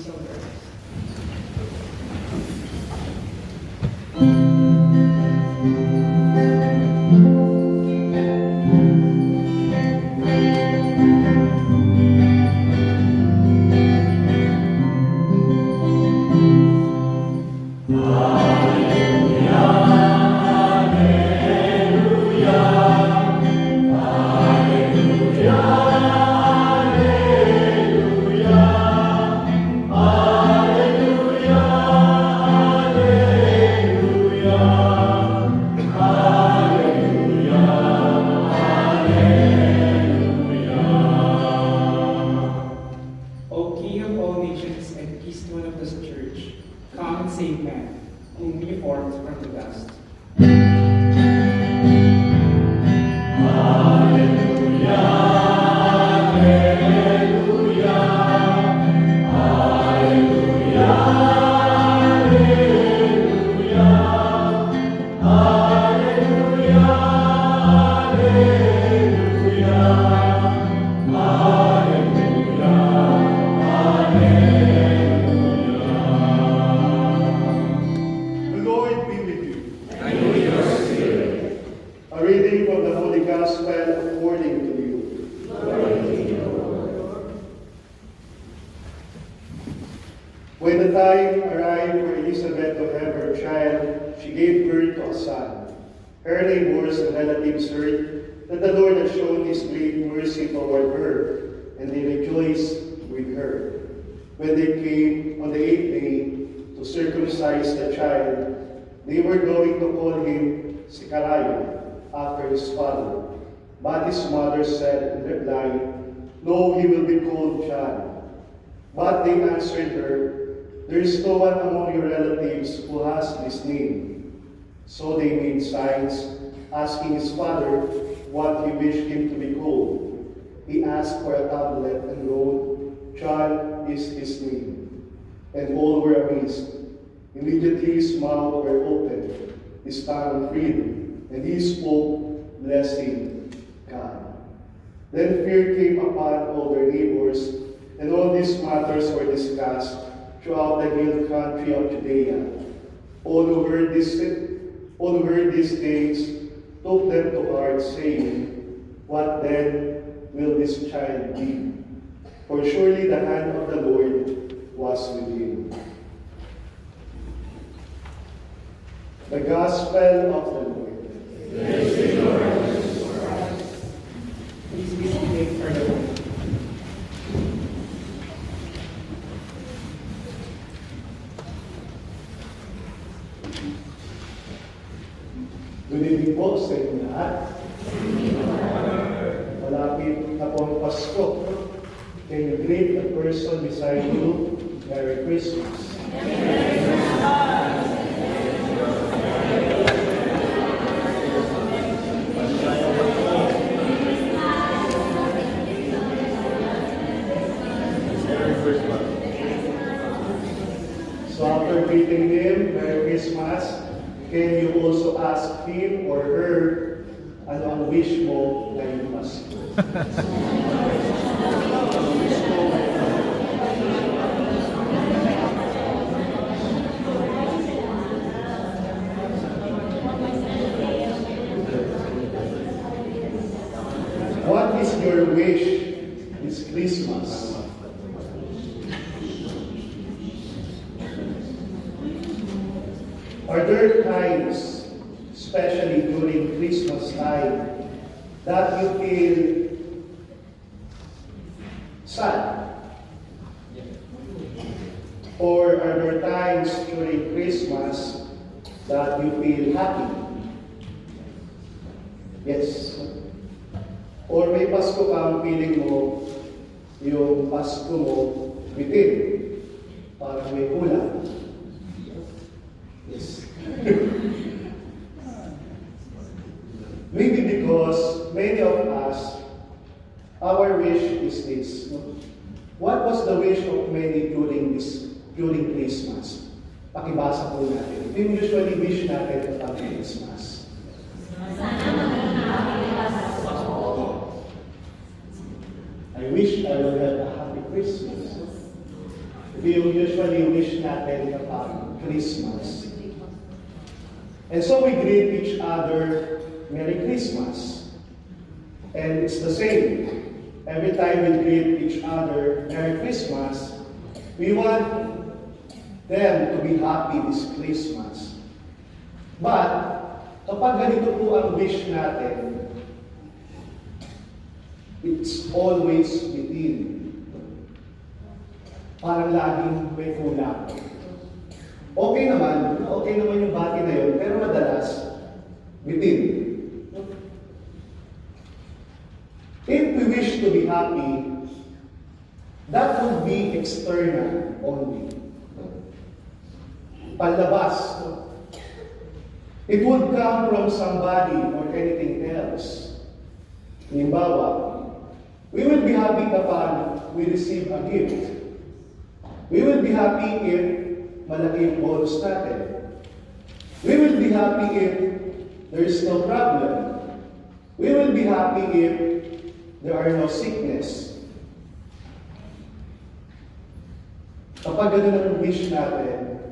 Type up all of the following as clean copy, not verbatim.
peace on earth. When the time arrived for Elizabeth to have her child, she gave birth to a son. Her neighbors and relatives heard that the Lord had shown his great mercy toward her, and they rejoiced with her. When they came on the 8th day to circumcise the child, they were going to call him Zechariah, after his father. But his mother said in reply, "No, he will be called John." But they answered her, "There is no one among your relatives who has this name." So they made signs, asking his father what he wished him to be called. He asked for a tablet and wrote, "John is his name." And all were amazed. Immediately his mouth were opened, his tongue freed, and he spoke, blessing God. Then fear came upon all their neighbors, and all these matters were discussed throughout the hill country of Judea. All who heard these things took them to heart, saying, "What then will this child be? For surely the hand of the Lord was with him." The Gospel of the Lord. Praise to you, Lord Jesus Christ. Please be seated for the word. Good evening po sa inyo lahat. Malapit na po ang Pasko. Can you greet the person beside you? Merry Christmas. So after greeting him, Merry Christmas, can you also ask him or her, ano ang wish mo ngayong Pasko? What is your wish this Christmas? Are there times, especially during Christmas time, that you feel sad? Or are there times during Christmas that you feel happy? Yes. Or may Pasko ka ang feeling mo, yung Pasko mo bitin, parang may kulang. Yes. Maybe because many of us, our wish is this. What was the wish of many during Christmas? Pakibasa po natin. Ito yung usually wish natin kapag Christmas. I wish I will have a happy Christmas. yung usually wish natin kapag Christmas. And so we greet each other, Merry Christmas. And it's the same. Every time we greet each other, Merry Christmas, we want them to be happy this Christmas. But, kapag ganito po ang wish natin, it's always within. Parang laging may kulang. Okay naman yung bati na yun, pero madalas, within. If we wish to be happy, that would be external only. Palabas. It would come from somebody or anything else. Halimbawa, we will be happy kapag we receive a gift. We will be happy if malaki yung bonus natin. We will be happy if there is no problem. We will be happy if there are no sickness. Kapag ganun ang wish natin,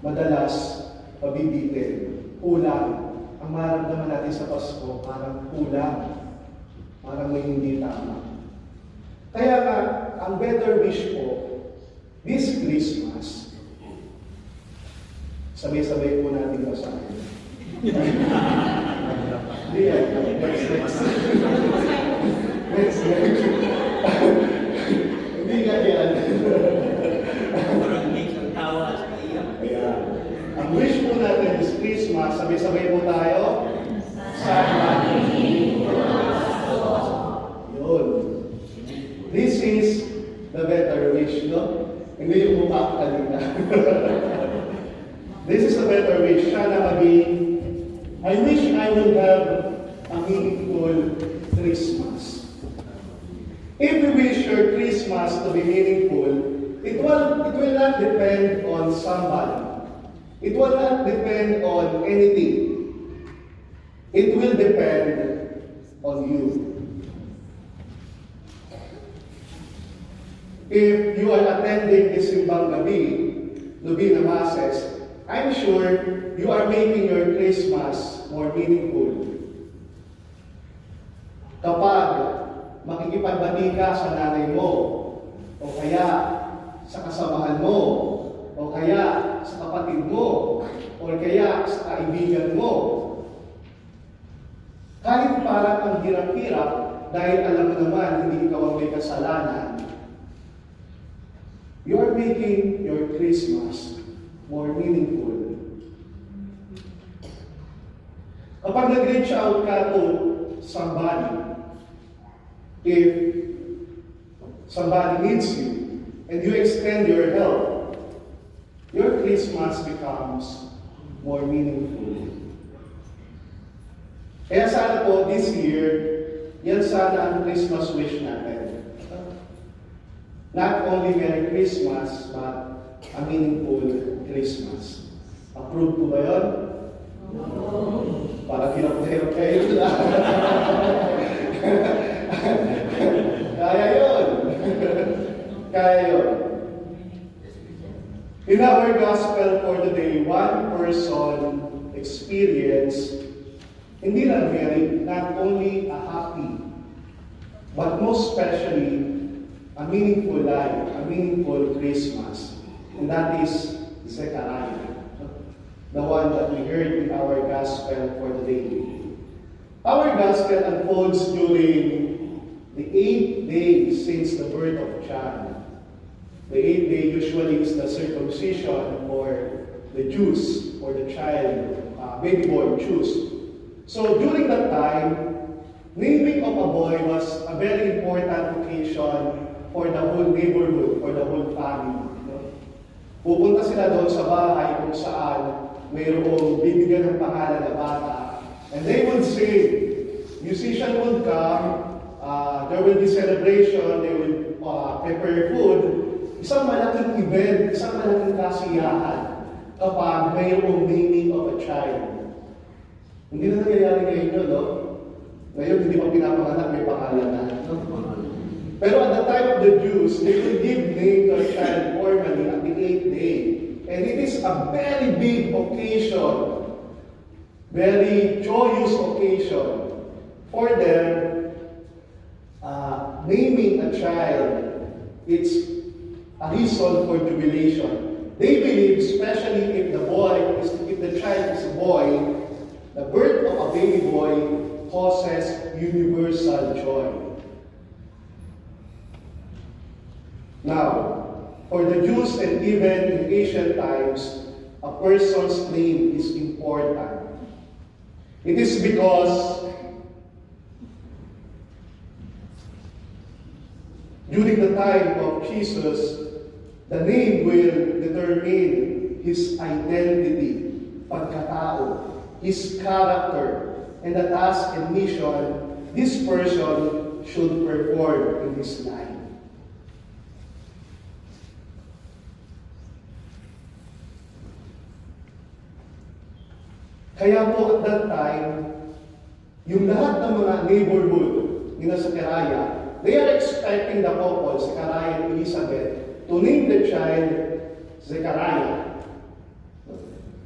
madalas pabibitin, kulang. Ang maramdaman natin sa Pasko, parang kulang. Parang may hindi tama. Kaya nga, ang better wish ko, this Christmas, sabay-sabay po natin basahin. Hindi yan. Next. Hindi nga yan. Ayan. Ang wish po natin this Christmas, sabay-sabay po tayo. Sana. Yun. This is the better wish, no? Hindi yung mukha kanina. This is a better wish. Sana maging, I wish I will have a meaningful Christmas. If you wish your Christmas to be meaningful, it will not depend on somebody. It will not depend on anything. It will depend on you. If you are attending the Simbang Gabi, Lubina Masses, I'm sure you are making your Christmas more meaningful. Kapag makikipagbati ka sa nanay mo, o kaya sa kasamahan mo, o kaya sa kapatid mo, o kaya sa kaibigan mo, kahit parang ang hirap-hirap, dahil alam mo naman hindi ikaw ang may kasalanan, you are making your Christmas more meaningful. Kapag nag-reach out ka to somebody, if somebody needs you, and you extend your help, your Christmas becomes more meaningful. Kaya sana po this year, yan sana ang Christmas wish natin. Not only Merry Christmas, but a meaningful Christmas. Approve po ba yun? No. Para hirap-hirap kayo. Kaya yun. Kaya yun. In our gospel for today, one person experienced hindi lang merry, not only a happy, but most especially a meaningful life, a meaningful Christmas. And that is Zechariah, the one that we heard in our gospel for today. Our gospel unfolds during the 8th day since the birth of John. The 8th day usually is the circumcision for the Jews, or the child, baby-born Jews. So during that time, naming of a boy was a very important occasion for the whole neighborhood, for the whole family. Pupunta sila doon sa bahay kung saan mayroong bibigyan ng pangalan na bata. And they would sing. Musician would come, there will be celebration, they will prepare food. Isang malaking event, isang malaking kasiyahan kapag mayroong naming of a child. Hindi na nangyayari ngayon yun, no? Ngayon, hindi pa pinapanganak, may pangalan na. No? Pero at the time of the Jews, they would give name to a child before 8th day. And it is a very big occasion, very joyous occasion for them. Naming a child, it's a reason for jubilation. They believe, especially if the child is a boy, the birth of a baby boy causes universal joy. Now, for the Jews and even in ancient times, a person's name is important. It is because during the time of Jesus, the name will determine his identity, pagkatao, his character, and the task and mission this person should perform in his life. Kaya po at that time, yung lahat ng mga neighborhood nila sa Keraya, they are expecting the couple, Zechariah and Elizabeth, to name the child Zechariah,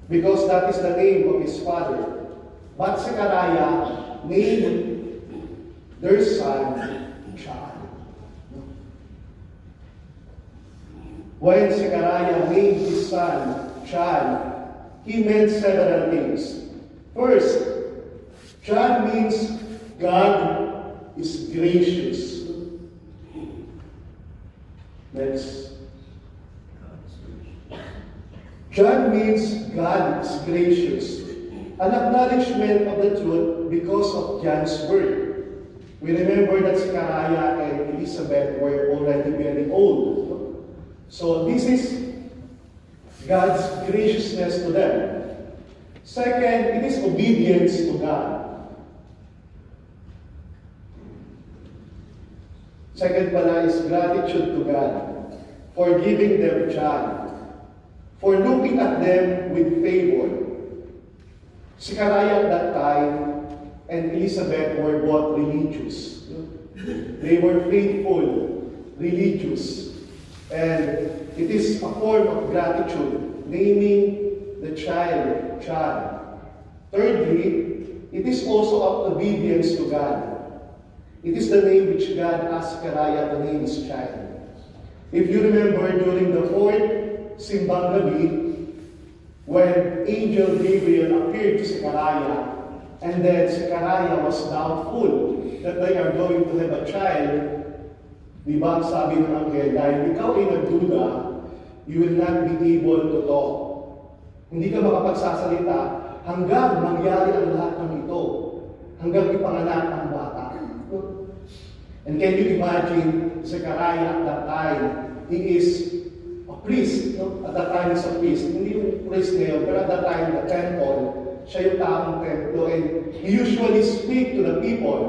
because that is the name of his father. But Zechariah named their son John. When Zechariah named his son John, he meant several things. First, John means God is gracious. Next. John means God is gracious. An acknowledgement of the truth because of John's word. We remember that Zechariah and Elizabeth were already very old. So this is God's graciousness to them. Second, it is obedience to God. Second pala is gratitude to God for giving them John, for looking at them with favor. Zechariah at that time and Elizabeth were both religious. They were faithful, religious. And it is a form of gratitude, naming the child John. Thirdly, it is also of obedience to God. It is the name which God asked Zechariah to name his child. If you remember during the 4th Simbang Gabi, when Angel Gabriel appeared to Zechariah, and then Zechariah was doubtful that they are going to have a child, di ba sabi ng anghel, dahil ikaw ay nagduda, you will not be able to talk. Hindi ka makapagsasalita hanggang mangyari ang lahat ng ito, hanggang ipanganak ang bata. And can you imagine Zechariah at that time? He is a priest. No? At that time, he's a priest. Hindi yung priest ngayon, pero at that time, the temple, siya yung taong templo, and he usually speak to the people.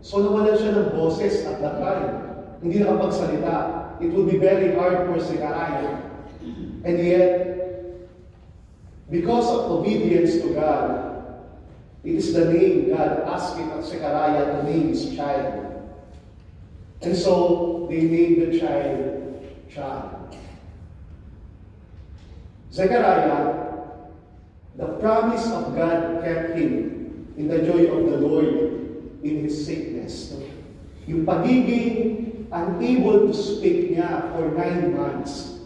So nawalan siya ng boses at that time. Hindi nakapagsalita. It would be very hard for Zechariah. And yet, because of obedience to God, it is the name God asked Zechariah to name his child. And so, they named the child John. Zechariah, the promise of God kept him in the joy of the Lord in his sickness. Yung pagiging unable to speak niya for 9 months.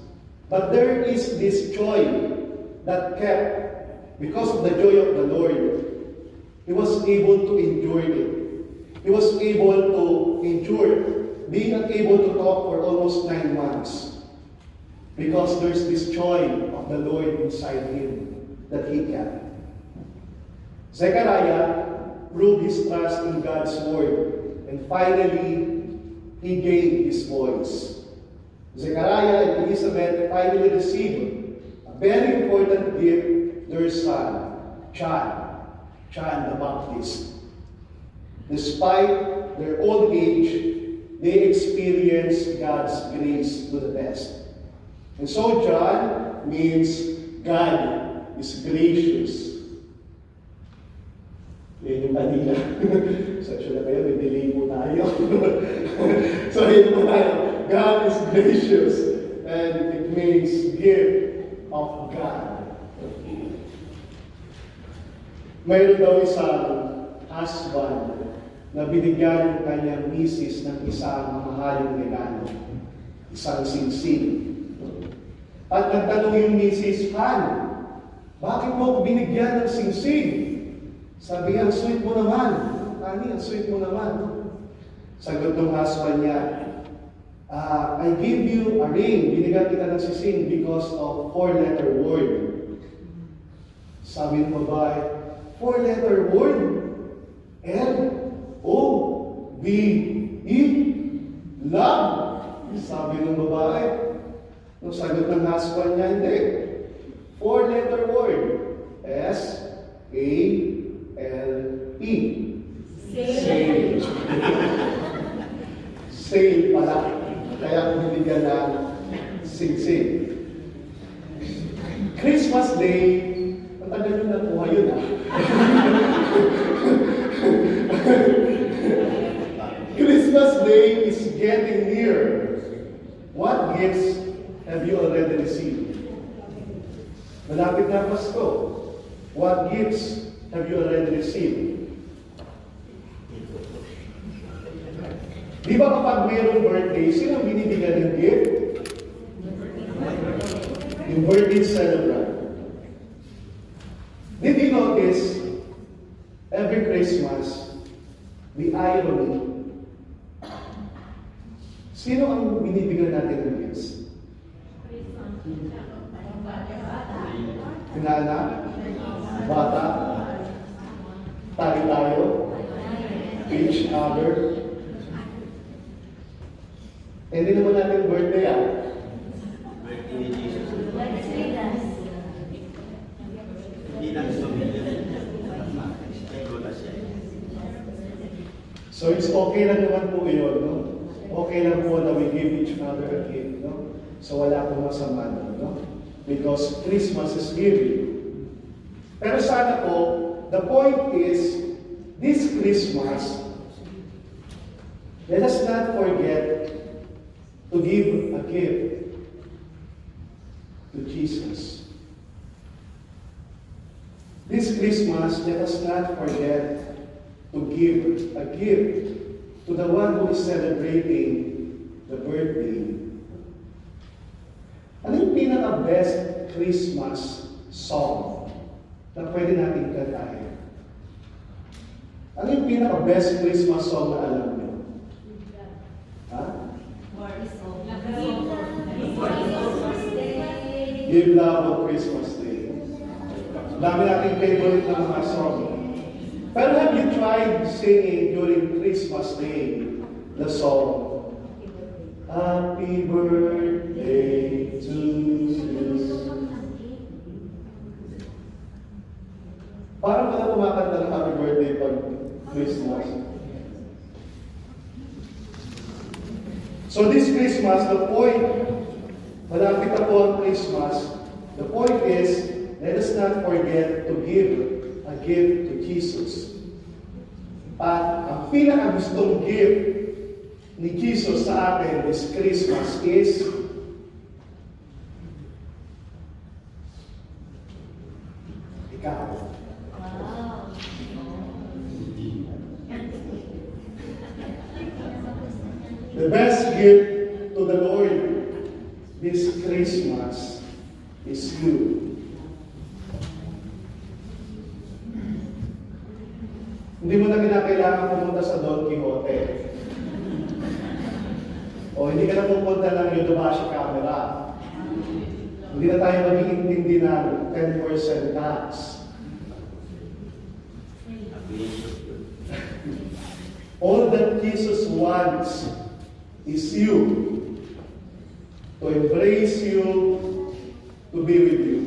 But there is this joy that kept, because of the joy of the Lord, he was able to endure it. He was able to endure being unable to talk for almost 9 months. Because there's this joy of the Lord inside him that he kept. Zechariah proved his trust in God's word, and finally, he gained his voice. Zechariah and Elizabeth finally received a very important gift, their son, John the Baptist. Despite their old age, they experienced God's grace to the best. And so John means God is gracious. Yan yung kanila. So, siya na kayo, may delay po tayo. So, yun po tayo. God is gracious. And it today's gift of God. Mayroon daw isang husband na binigyan ng kanyang misis ng isang mahaling regalo, isang singsing. At nagtanong yung misis, Han, bakit mo ako binigyan ng singsing? Sabi niya, ang sweet mo naman. Honey, ang sweet mo naman. Sagot ng husband niya, I give you a ring. Binigyan kita ng singsing because of 4-letter word. Sabi ng babae, 4-letter word? L-O-V-E? Love? Sabi ng babae. Nung sagot ng husband niya, hindi. 4-letter word. S-A-L-E. Sale. Sale pala. Kaya binigyan ng singsing. Christmas Day, matagal nyo nakuha yun Christmas Day is getting near. What gifts have you already received? Malapit na Pasko. What gifts have you already received? Di ba kapag mayroong birthday, sino binibigyan ng gift? Yung birthday celebrant. Did you notice, every Christmas, the irony, sino ang binibigyan natin ng gifts? Pinana? Bata? Tayo? Each other? Hindi naman natin birthday So it's okay lang naman po yun, no? Okay lang po na we give each other a gift, no? So wala pong masama doon, no? Because Christmas is giving. Pero sana po, the point is, this Christmas, let us not forget to give a gift to Jesus. This Christmas, let us not forget to give a gift to the one who is celebrating the birthday. Ano yung pinaka-best Christmas song na pwede natin kantahin? Ano yung pinaka-best Christmas song na alam niyo? Ha? Give Love on Christmas Day. Dami nating favorite na mga song. Pero have you tried singing during Christmas Day the song, Happy Birthday to you? Parang wala kumakanta ng Happy Birthday pag Christmas. So this Christmas, the point, malapit na po ang Christmas, the point is, let us not forget to give a gift to Jesus. At ang pinakagustong gift ni Jesus sa atin this Christmas is ikaw. The best gift to the Lord this Christmas is you. Hindi mo na kinakailangan pumunta sa Don Quixote. O hindi ka na pupunta ng Yodobashi camera. Hindi na tayo mag-iintindi ng 10% tax. All that Jesus wants is you. To embrace you, to be with you.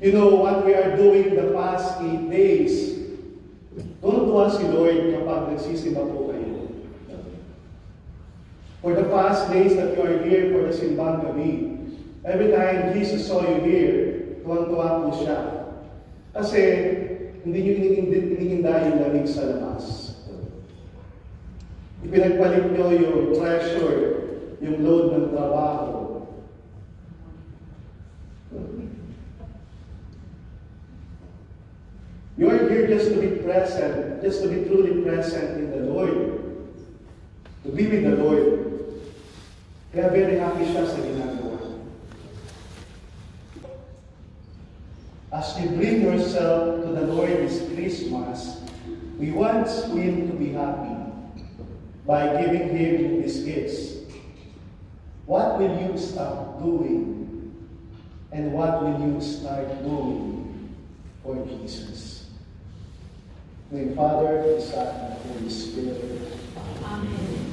You know, what we are doing the past 8 days, don't want si Lord kapag nagsisimba po kayo. For the past days that you are here for the Simbang Gabi, every time Jesus saw you here, tuwang-tuwa po siya. Kasi hindi nyo iniinda yung lamig sa labas. Ipinagpalit nyo yung pressure, yung load ng trabaho, You are here just to be present, just to be truly present in the Lord. To be with the Lord. Kaya very happy siya sa ginagawa. As you bring yourself to the Lord this Christmas, we want Him to be happy by giving Him these gifts. What will you stop doing? And what will you start doing for Jesus? In the Father, the Son, and the Holy Spirit. Amen.